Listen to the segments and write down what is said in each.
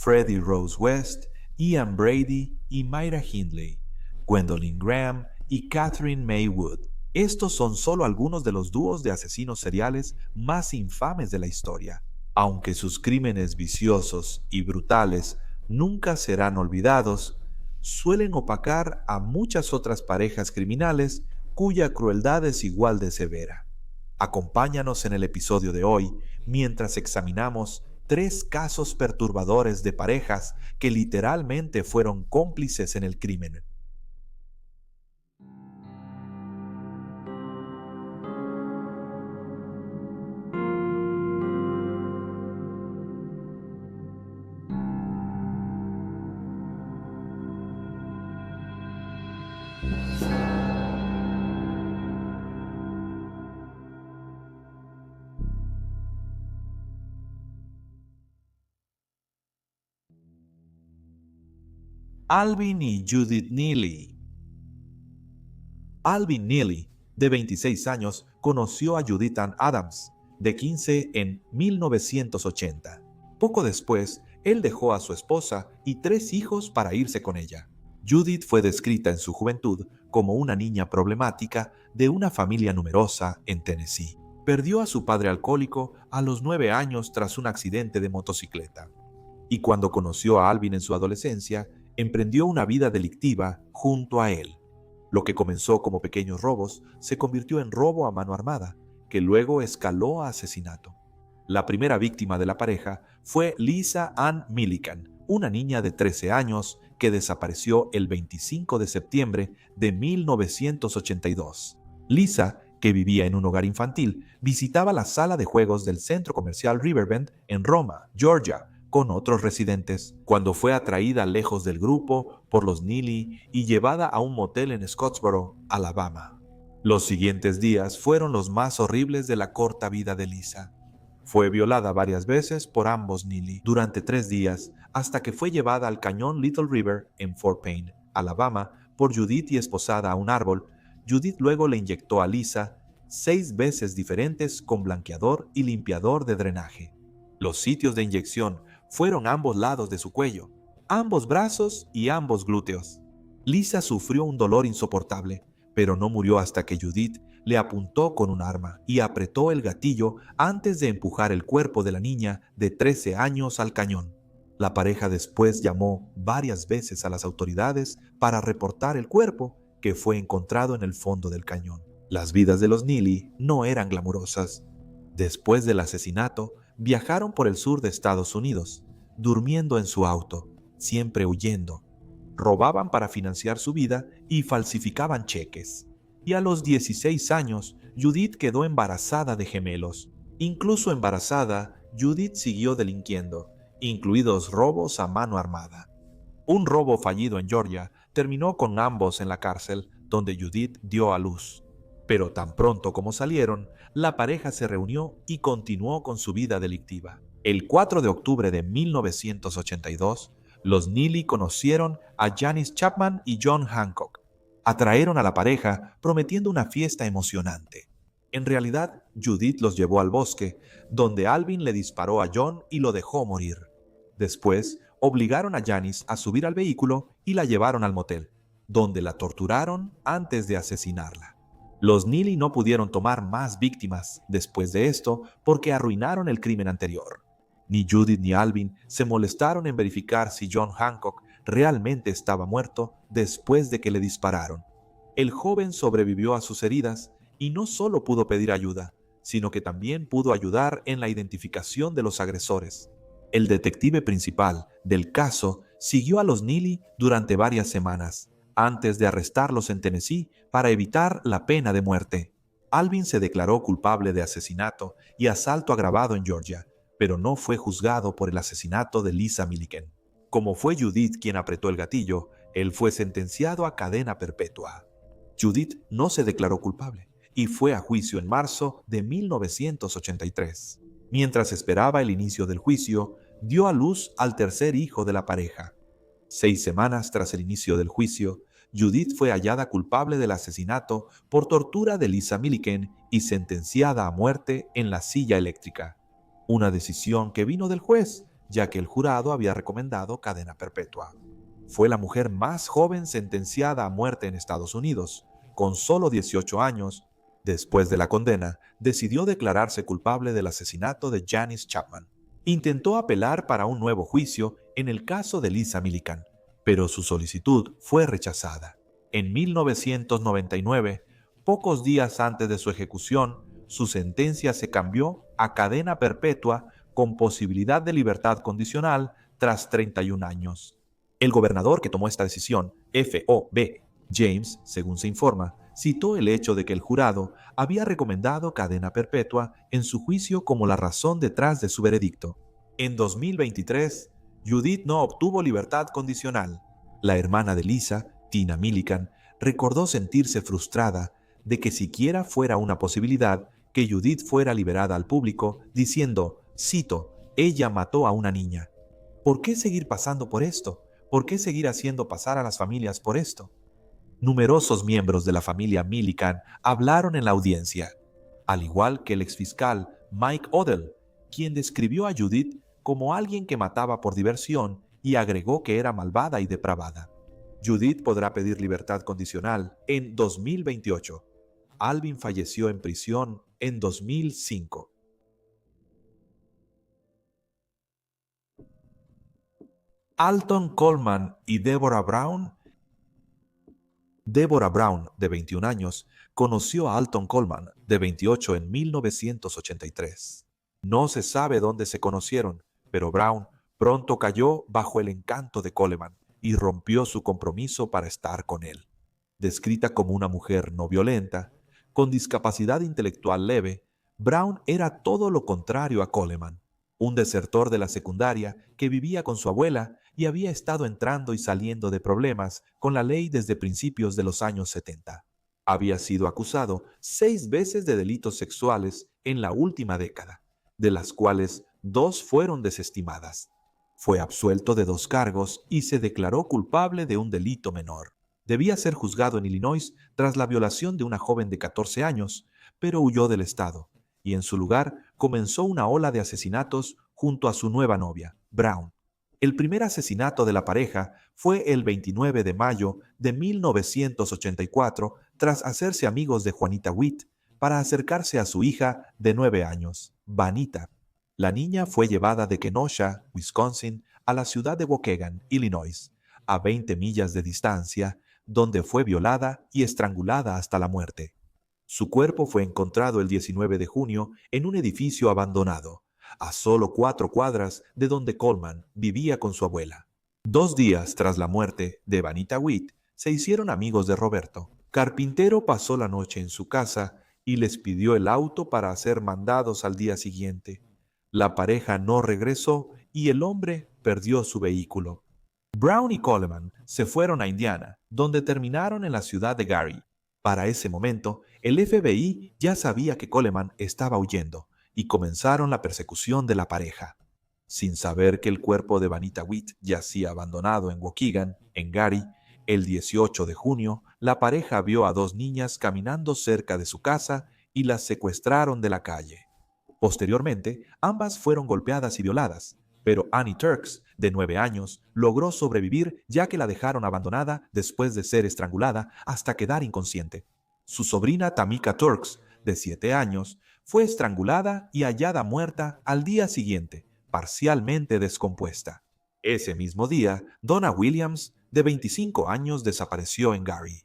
Freddie Rose West, Ian Brady y Myra Hindley, Gwendolyn Graham y Catherine May Wood. Estos son solo algunos de los dúos de asesinos seriales más infames de la historia. Aunque sus crímenes viciosos y brutales nunca serán olvidados, suelen opacar a muchas otras parejas criminales cuya crueldad es igual de severa. Acompáñanos en el episodio de hoy mientras examinamos 3 casos perturbadores de parejas que literalmente fueron cómplices en el crimen. Alvin y Judith Neely. Alvin Neely, de 26 años, conoció a Judith Ann Adams, de 15, en 1980. Poco después, él dejó a su esposa y 3 hijos para irse con ella. Judith fue descrita en su juventud como una niña problemática de una familia numerosa en Tennessee. Perdió a su padre alcohólico a los 9 años tras un accidente de motocicleta. Y cuando conoció a Alvin en su adolescencia, emprendió una vida delictiva junto a él. Lo que comenzó como pequeños robos se convirtió en robo a mano armada, que luego escaló a asesinato. La primera víctima de la pareja fue Lisa Ann Millican, una niña de 13 años que desapareció el 25 de septiembre de 1982. Lisa, que vivía en un hogar infantil, visitaba la sala de juegos del centro comercial Riverbend en Roma, Georgia, con otros residentes, cuando fue atraída lejos del grupo por los Neely y llevada a un motel en Scottsboro, Alabama. Los siguientes días fueron los más horribles de la corta vida de Lisa. Fue violada varias veces por ambos Neely durante 3 días, hasta que fue llevada al cañón Little River en Fort Payne, Alabama, por Judith y esposada a un árbol. Judith luego le inyectó a Lisa 6 veces diferentes con blanqueador y limpiador de drenaje. Los sitios de inyección fueron a ambos lados de su cuello, ambos brazos y ambos glúteos. Lisa sufrió un dolor insoportable, pero no murió hasta que Judith le apuntó con un arma y apretó el gatillo antes de empujar el cuerpo de la niña de 13 años al cañón. La pareja después llamó varias veces a las autoridades para reportar el cuerpo, que fue encontrado en el fondo del cañón. Las vidas de los Neely no eran glamurosas. Después del asesinato, viajaron por el sur de Estados Unidos, durmiendo en su auto, siempre huyendo. Robaban para financiar su vida y falsificaban cheques. Y a los 16 años, Judith quedó embarazada de gemelos. Incluso embarazada, Judith siguió delinquiendo, incluidos robos a mano armada. Un robo fallido en Georgia terminó con ambos en la cárcel, donde Judith dio a luz. Pero tan pronto como salieron, la pareja se reunió y continuó con su vida delictiva. El 4 de octubre de 1982, los Neely conocieron a Janice Chapman y John Hancock. Atrajeron a la pareja prometiendo una fiesta emocionante. En realidad, Judith los llevó al bosque, donde Alvin le disparó a John y lo dejó morir. Después, obligaron a Janice a subir al vehículo y la llevaron al motel, donde la torturaron antes de asesinarla. Los Neely no pudieron tomar más víctimas después de esto porque arruinaron el crimen anterior. Ni Judith ni Alvin se molestaron en verificar si John Hancock realmente estaba muerto después de que le dispararon. El joven sobrevivió a sus heridas y no solo pudo pedir ayuda, sino que también pudo ayudar en la identificación de los agresores. El detective principal del caso siguió a los Neely durante varias semanas, antes de arrestarlos en Tennessee para evitar la pena de muerte. Alvin se declaró culpable de asesinato y asalto agravado en Georgia, pero no fue juzgado por el asesinato de Lisa Millican. Como fue Judith quien apretó el gatillo, él fue sentenciado a cadena perpetua. Judith no se declaró culpable y fue a juicio en marzo de 1983. Mientras esperaba el inicio del juicio, dio a luz al tercer hijo de la pareja. 6 semanas tras el inicio del juicio, Judith fue hallada culpable del asesinato por tortura de Lisa Millican y sentenciada a muerte en la silla eléctrica. Una decisión que vino del juez, ya que el jurado había recomendado cadena perpetua. Fue la mujer más joven sentenciada a muerte en Estados Unidos. Con solo 18 años, después de la condena, decidió declararse culpable del asesinato de Janice Chapman. Intentó apelar para un nuevo juicio en el caso de Lisa Millican, pero su solicitud fue rechazada. En 1999, pocos días antes de su ejecución, su sentencia se cambió a cadena perpetua con posibilidad de libertad condicional tras 31 años. El gobernador que tomó esta decisión, F.O.B. James, según se informa, citó el hecho de que el jurado había recomendado cadena perpetua en su juicio como la razón detrás de su veredicto. En 2023, Judith no obtuvo libertad condicional. La hermana de Lisa, Tina Millican, recordó sentirse frustrada de que siquiera fuera una posibilidad que Judith fuera liberada al público, diciendo, cito, ella mató a una niña. ¿Por qué seguir pasando por esto? ¿Por qué seguir haciendo pasar a las familias por esto? Numerosos miembros de la familia Millican hablaron en la audiencia, al igual que el exfiscal Mike Odell, quien describió a Judith como alguien que mataba por diversión y agregó que era malvada y depravada. Judith podrá pedir libertad condicional en 2028. Alvin falleció en prisión en 2005. Alton Coleman y Deborah Brown. Deborah Brown, de 21 años, conoció a Alton Coleman, de 28, en 1983. No se sabe dónde se conocieron, pero Brown pronto cayó bajo el encanto de Coleman y rompió su compromiso para estar con él. Descrita como una mujer no violenta, con discapacidad intelectual leve, Brown era todo lo contrario a Coleman, un desertor de la secundaria que vivía con su abuela y había estado entrando y saliendo de problemas con la ley desde principios de los años 70. Había sido acusado 6 veces de delitos sexuales en la última década, de las cuales 2 fueron desestimadas. Fue absuelto de 2 cargos y se declaró culpable de un delito menor. Debía ser juzgado en Illinois tras la violación de una joven de 14 años, pero huyó del estado, y en su lugar comenzó una ola de asesinatos junto a su nueva novia, Brown. El primer asesinato de la pareja fue el 29 de mayo de 1984 tras hacerse amigos de Juanita Witt para acercarse a su hija de 9 años, Vanita. La niña fue llevada de Kenosha, Wisconsin, a la ciudad de Waukegan, Illinois, a 20 millas de distancia, donde fue violada y estrangulada hasta la muerte. Su cuerpo fue encontrado el 19 de junio en un edificio abandonado, a solo 4 cuadras de donde Coleman vivía con su abuela. 2 días tras la muerte de Vanita Witt, se hicieron amigos de Roberto. Carpintero pasó la noche en su casa y les pidió el auto para hacer mandados al día siguiente. La pareja no regresó y el hombre perdió su vehículo. Brown y Coleman se fueron a Indiana, donde terminaron en la ciudad de Gary. Para ese momento, el FBI ya sabía que Coleman estaba huyendo y comenzaron la persecución de la pareja. Sin saber que el cuerpo de Vanita Witt yacía abandonado en Waukegan, en Gary, el 18 de junio, la pareja vio a 2 niñas caminando cerca de su casa y las secuestraron de la calle. Posteriormente, ambas fueron golpeadas y violadas, pero Annie Turks, de 9 años, logró sobrevivir ya que la dejaron abandonada después de ser estrangulada hasta quedar inconsciente. Su sobrina Tamika Turks, de 7 años, fue estrangulada y hallada muerta al día siguiente, parcialmente descompuesta. Ese mismo día, Donna Williams, de 25 años, desapareció en Gary.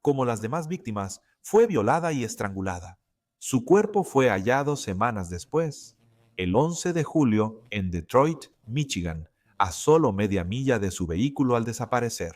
Como las demás víctimas, fue violada y estrangulada. Su cuerpo fue hallado semanas después, el 11 de julio, en Detroit, Michigan, a solo media milla de su vehículo al desaparecer.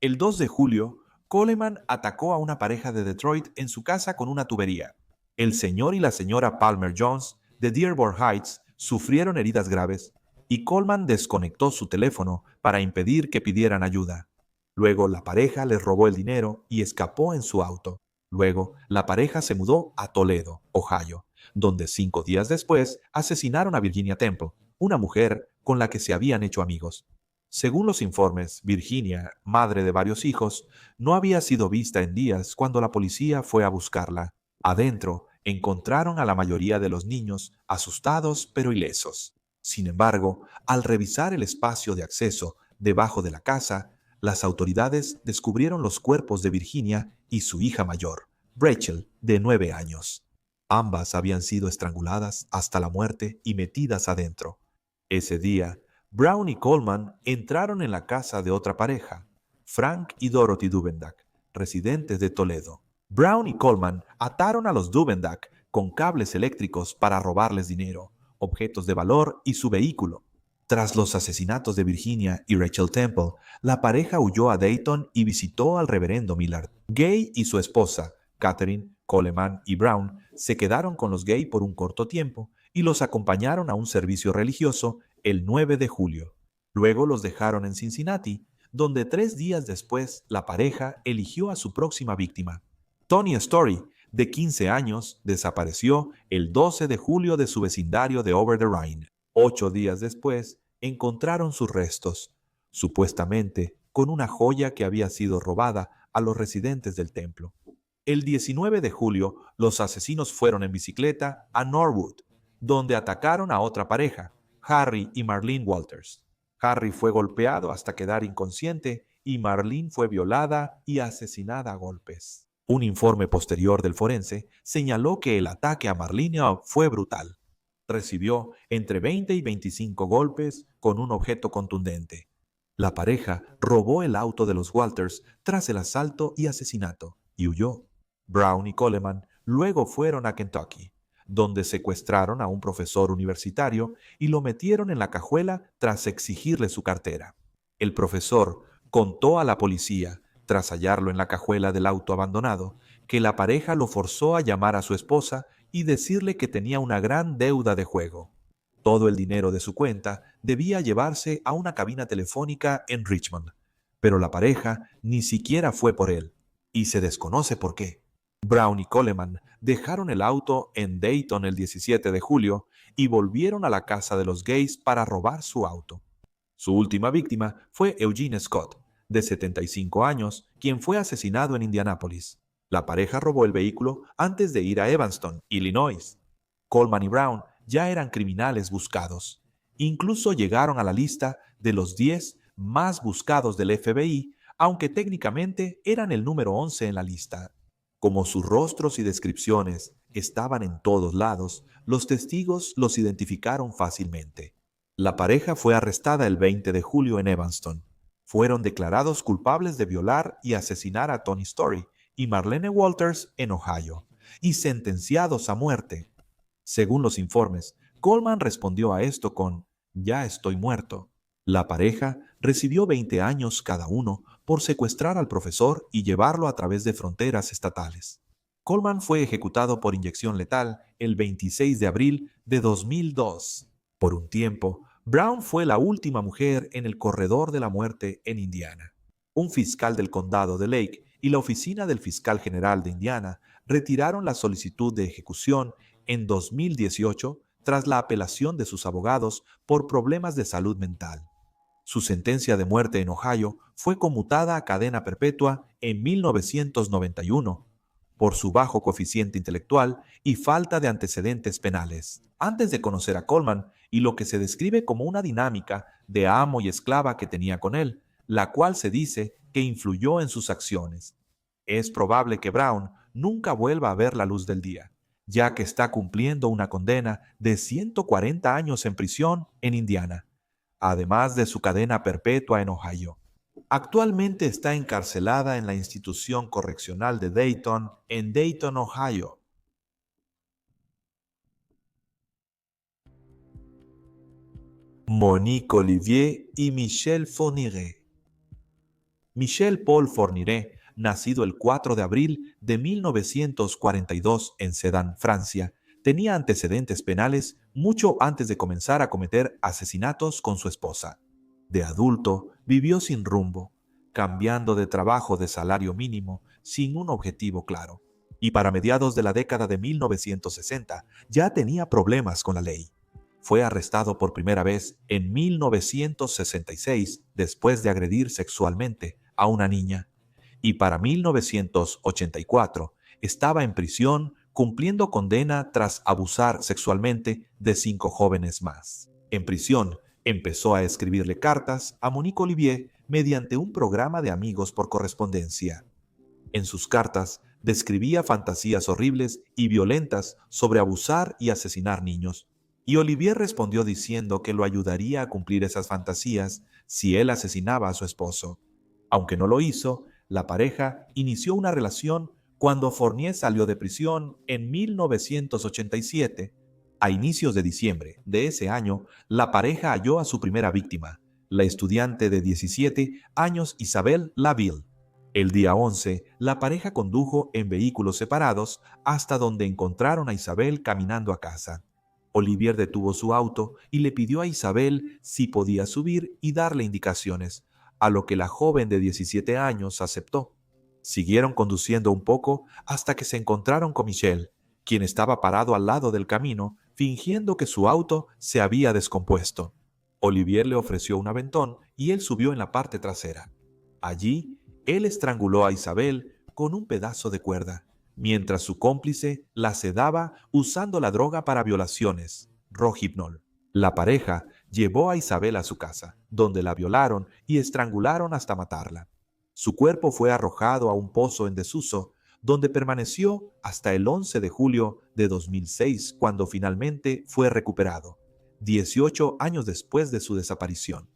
El 2 de julio, Coleman atacó a una pareja de Detroit en su casa con una tubería. El señor y la señora Palmer Jones, de Dearborn Heights, sufrieron heridas graves y Coleman desconectó su teléfono para impedir que pidieran ayuda. Luego la pareja les robó el dinero y escapó en su auto. Luego, la pareja se mudó a Toledo, Ohio, donde 5 días después asesinaron a Virginia Temple, una mujer con la que se habían hecho amigos. Según los informes, Virginia, madre de varios hijos, no había sido vista en días cuando la policía fue a buscarla. Adentro, encontraron a la mayoría de los niños asustados pero ilesos. Sin embargo, al revisar el espacio de acceso debajo de la casa, las autoridades descubrieron los cuerpos de Virginia y su hija mayor, Rachel, de 9 años. Ambas habían sido estranguladas hasta la muerte y metidas adentro. Ese día, Brown y Coleman entraron en la casa de otra pareja, Frank y Dorothy Duvendak, residentes de Toledo. Brown y Coleman ataron a los Duvendak con cables eléctricos para robarles dinero, objetos de valor y su vehículo. Tras los asesinatos de Virginia y Rachel Temple, la pareja huyó a Dayton y visitó al reverendo Millard. Gay y su esposa, Catherine, Coleman y Brown, se quedaron con los Gay por un corto tiempo y los acompañaron a un servicio religioso el 9 de julio. Luego los dejaron en Cincinnati, donde 3 días después la pareja eligió a su próxima víctima. Tony Story, de 15 años, desapareció el 12 de julio de su vecindario de Over the Rhine. 8 días después, encontraron sus restos, supuestamente con una joya que había sido robada a los residentes del templo. El 19 de julio, los asesinos fueron en bicicleta a Norwood, donde atacaron a otra pareja, Harry y Marlene Walters. Harry fue golpeado hasta quedar inconsciente y Marlene fue violada y asesinada a golpes. Un informe posterior del forense señaló que el ataque a Marlene fue brutal. Recibió entre 20 y 25 golpes con un objeto contundente. La pareja robó el auto de los Walters tras el asalto y asesinato y huyó. Brown y Coleman luego fueron a Kentucky, donde secuestraron a un profesor universitario y lo metieron en la cajuela tras exigirle su cartera. El profesor contó a la policía, tras hallarlo en la cajuela del auto abandonado, que la pareja lo forzó a llamar a su esposa y decirle que tenía una gran deuda de juego. Todo el dinero de su cuenta debía llevarse a una cabina telefónica en Richmond, pero la pareja ni siquiera fue por él, y se desconoce por qué. Brown y Coleman dejaron el auto en Dayton el 17 de julio y volvieron a la casa de los Gays para robar su auto. Su última víctima fue Eugene Scott, de 75 años, quien fue asesinado en Indianápolis. La pareja robó el vehículo antes de ir a Evanston, Illinois. Coleman y Brown ya eran criminales buscados. Incluso llegaron a la lista de los 10 más buscados del FBI, aunque técnicamente eran el número 11 en la lista. Como sus rostros y descripciones estaban en todos lados, los testigos los identificaron fácilmente. La pareja fue arrestada el 20 de julio en Evanston. Fueron declarados culpables de violar y asesinar a Tony Story y Marlene Walters en Ohio, y sentenciados a muerte. Según los informes, Coleman respondió a esto con «Ya estoy muerto». La pareja recibió 20 años cada uno por secuestrar al profesor y llevarlo a través de fronteras estatales. Coleman fue ejecutado por inyección letal el 26 de abril de 2002. Por un tiempo, Brown fue la última mujer en el corredor de la muerte en Indiana. Un fiscal del condado de Lake y la oficina del fiscal general de Indiana retiraron la solicitud de ejecución en 2018 tras la apelación de sus abogados por problemas de salud mental. Su sentencia de muerte en Ohio fue conmutada a cadena perpetua en 1991 por su bajo coeficiente intelectual y falta de antecedentes penales. Antes de conocer a Coleman y lo que se describe como una dinámica de amo y esclava que tenía con él, la cual se dice que influyó en sus acciones. Es probable que Brown nunca vuelva a ver la luz del día, ya que está cumpliendo una condena de 140 años en prisión en Indiana, además de su cadena perpetua en Ohio. Actualmente está encarcelada en la institución correccional de Dayton, en Dayton, Ohio. Monique Olivier y Michel Fourniret. Michel Paul Fourniret, nacido el 4 de abril de 1942 en Sedan, Francia, tenía antecedentes penales mucho antes de comenzar a cometer asesinatos con su esposa. De adulto, vivió sin rumbo, cambiando de trabajo de salario mínimo sin un objetivo claro. Y para mediados de la década de 1960 ya tenía problemas con la ley. Fue arrestado por primera vez en 1966 después de agredir sexualmente a una niña. Y para 1984 estaba en prisión cumpliendo condena tras abusar sexualmente de 5 jóvenes más. En prisión, empezó a escribirle cartas a Monique Olivier mediante un programa de amigos por correspondencia. En sus cartas describía fantasías horribles y violentas sobre abusar y asesinar niños, y Olivier respondió diciendo que lo ayudaría a cumplir esas fantasías si él asesinaba a su esposo. Aunque no lo hizo, la pareja inició una relación cuando Fournier salió de prisión en 1987. A inicios de diciembre de ese año, la pareja halló a su primera víctima, la estudiante de 17 años Isabelle Laville. El día 11, la pareja condujo en vehículos separados hasta donde encontraron a Isabel caminando a casa. Olivier detuvo su auto y le pidió a Isabel si podía subir y darle indicaciones, a lo que la joven de 17 años aceptó. Siguieron conduciendo un poco hasta que se encontraron con Michel, quien estaba parado al lado del camino, fingiendo que su auto se había descompuesto. Olivier le ofreció un aventón y él subió en la parte trasera. Allí, él estranguló a Isabel con un pedazo de cuerda, mientras su cómplice la sedaba usando la droga para violaciones, Rohypnol. La pareja llevó a Isabel a su casa, donde la violaron y estrangularon hasta matarla. Su cuerpo fue arrojado a un pozo en desuso, donde permaneció hasta el 11 de julio de 2006, cuando finalmente fue recuperado, 18 años después de su desaparición.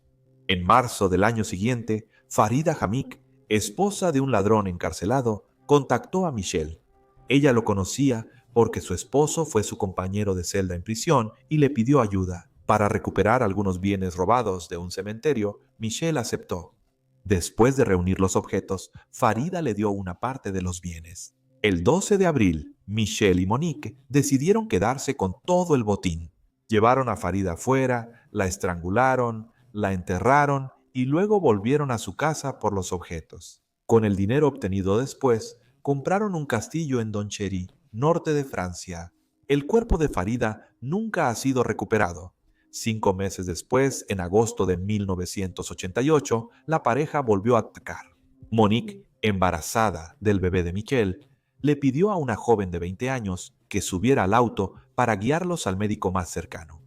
En marzo del año siguiente, Farida Hamik, esposa de un ladrón encarcelado, contactó a Michel. Ella lo conocía porque su esposo fue su compañero de celda en prisión y le pidió ayuda. Para recuperar algunos bienes robados de un cementerio, Michel aceptó. Después de reunir los objetos, Farida le dio una parte de los bienes. El 12 de abril, Michel y Monique decidieron quedarse con todo el botín. Llevaron a Farida afuera, la estrangularon, la enterraron y luego volvieron a su casa por los objetos. Con el dinero obtenido después, compraron un castillo en Donchery, norte de Francia. El cuerpo de Farida nunca ha sido recuperado. 5 meses después, en agosto de 1988, la pareja volvió a atacar. Monique, embarazada del bebé de Michel, le pidió a una joven de 20 años que subiera al auto para guiarlos al médico más cercano.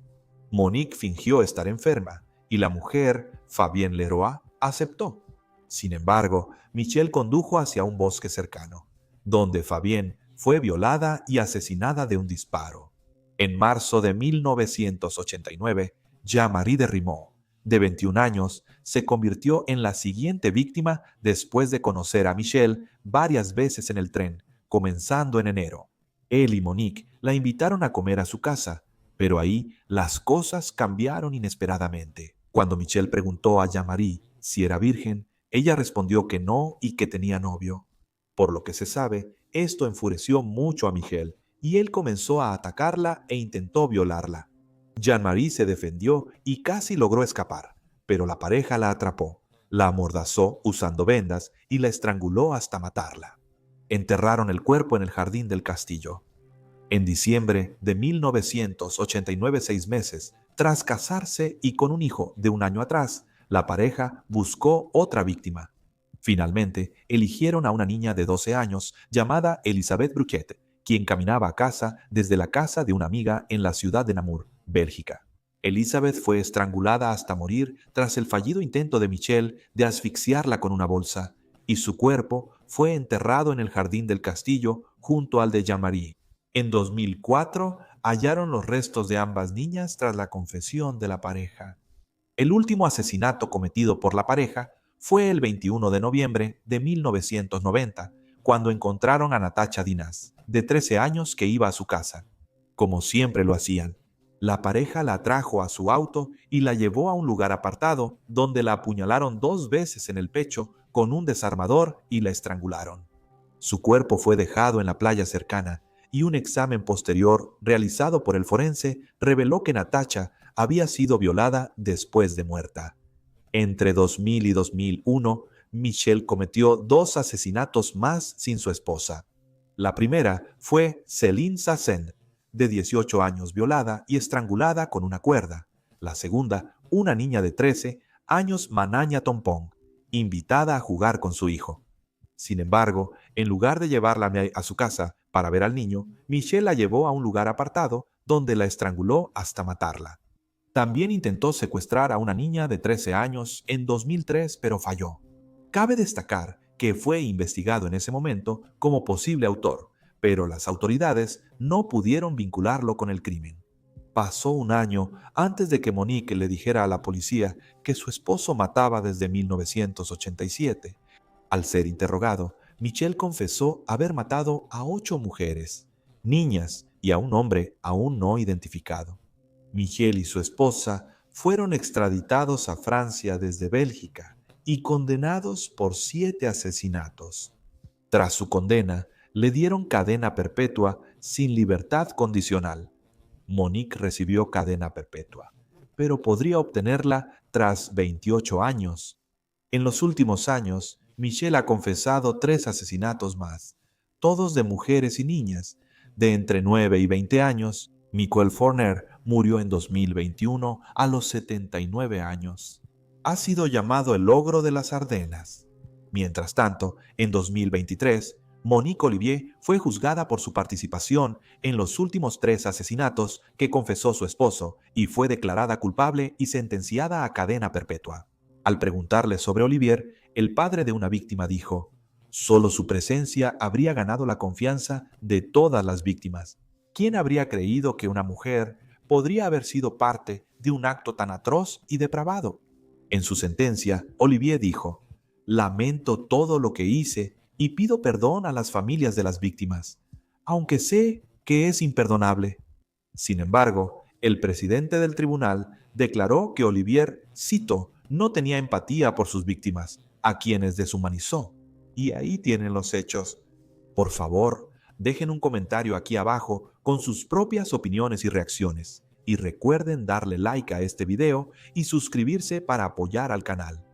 Monique fingió estar enferma y la mujer, Fabienne Leroy, aceptó. Sin embargo, Michel condujo hacia un bosque cercano, donde Fabienne fue violada y asesinada de un disparo. En marzo de 1989, Jean-Marie de Rimont, de 21 años, se convirtió en la siguiente víctima después de conocer a Michel varias veces en el tren, comenzando en enero. Él y Monique la invitaron a comer a su casa, pero ahí las cosas cambiaron inesperadamente. Cuando Michel preguntó a Jean-Marie si era virgen, ella respondió que no y que tenía novio. Por lo que se sabe, esto enfureció mucho a Michel y él comenzó a atacarla e intentó violarla. Jean-Marie se defendió y casi logró escapar, pero la pareja la atrapó, la amordazó usando vendas y la estranguló hasta matarla. Enterraron el cuerpo en el jardín del castillo. En diciembre de 1989, 6 meses, tras casarse y con un hijo de un año atrás, la pareja buscó otra víctima. Finalmente, eligieron a una niña de 12 años llamada Elisabeth Bruquet, quien caminaba a casa desde la casa de una amiga en la ciudad de Namur, Bélgica. Elisabeth fue estrangulada hasta morir tras el fallido intento de Michel de asfixiarla con una bolsa, y su cuerpo fue enterrado en el jardín del castillo junto al de Jean-Marie. En 2004 hallaron los restos de ambas niñas tras la confesión de la pareja. El último asesinato cometido por la pareja fue el 21 de noviembre de 1990, cuando encontraron a Natacha Dinaz, de 13 años, que iba a su casa. Como siempre lo hacían, la pareja la trajo a su auto y la llevó a un lugar apartado, donde la apuñalaron 2 veces en el pecho con un desarmador y la estrangularon. Su cuerpo fue dejado en la playa cercana, y un examen posterior realizado por el forense reveló que Natacha había sido violada después de muerta. Entre 2000 y 2001, Michel cometió 2 asesinatos más sin su esposa. La primera fue Céline Sassen, de 18 años, violada y estrangulada con una cuerda. La segunda, una niña de 13 años, Mananya Tompong, invitada a jugar con su hijo. Sin embargo, en lugar de llevarla a su casa para ver al niño, Michel la llevó a un lugar apartado donde la estranguló hasta matarla. También intentó secuestrar a una niña de 13 años en 2003, pero falló. Cabe destacar que fue investigado en ese momento como posible autor, pero las autoridades no pudieron vincularlo con el crimen. Pasó un año antes de que Monique le dijera a la policía que su esposo mataba desde 1987. Al ser interrogado, Michel confesó haber matado a 8 mujeres, niñas y a un hombre aún no identificado. Michel y su esposa fueron extraditados a Francia desde Bélgica y condenados por 7 asesinatos. Tras su condena, le dieron cadena perpetua sin libertad condicional. Monique recibió cadena perpetua, pero podría obtenerla tras 28 años. En los últimos años, Michel ha confesado 3 asesinatos más, todos de mujeres y niñas, de entre 9 y 20 años. Michael Fournier murió en 2021 a los 79 años. Ha sido llamado el ogro de las Ardenas. Mientras tanto, en 2023, Monique Olivier fue juzgada por su participación en los últimos 3 asesinatos que confesó su esposo y fue declarada culpable y sentenciada a cadena perpetua. Al preguntarle sobre Olivier, el padre de una víctima dijo: «Solo su presencia habría ganado la confianza de todas las víctimas. ¿Quién habría creído que una mujer podría haber sido parte de un acto tan atroz y depravado?». En su sentencia, Olivier dijo: «Lamento todo lo que hice y pido perdón a las familias de las víctimas, aunque sé que es imperdonable». Sin embargo, el presidente del tribunal declaró que Olivier, cito, no tenía empatía por sus víctimas, a quienes deshumanizó. Y ahí tienen los hechos. Por favor, dejen un comentario aquí abajo con sus propias opiniones y reacciones. Y recuerden darle like a este video y suscribirse para apoyar al canal.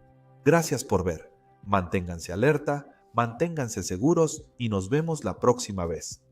Gracias por ver. Manténganse alerta, manténganse seguros y nos vemos la próxima vez.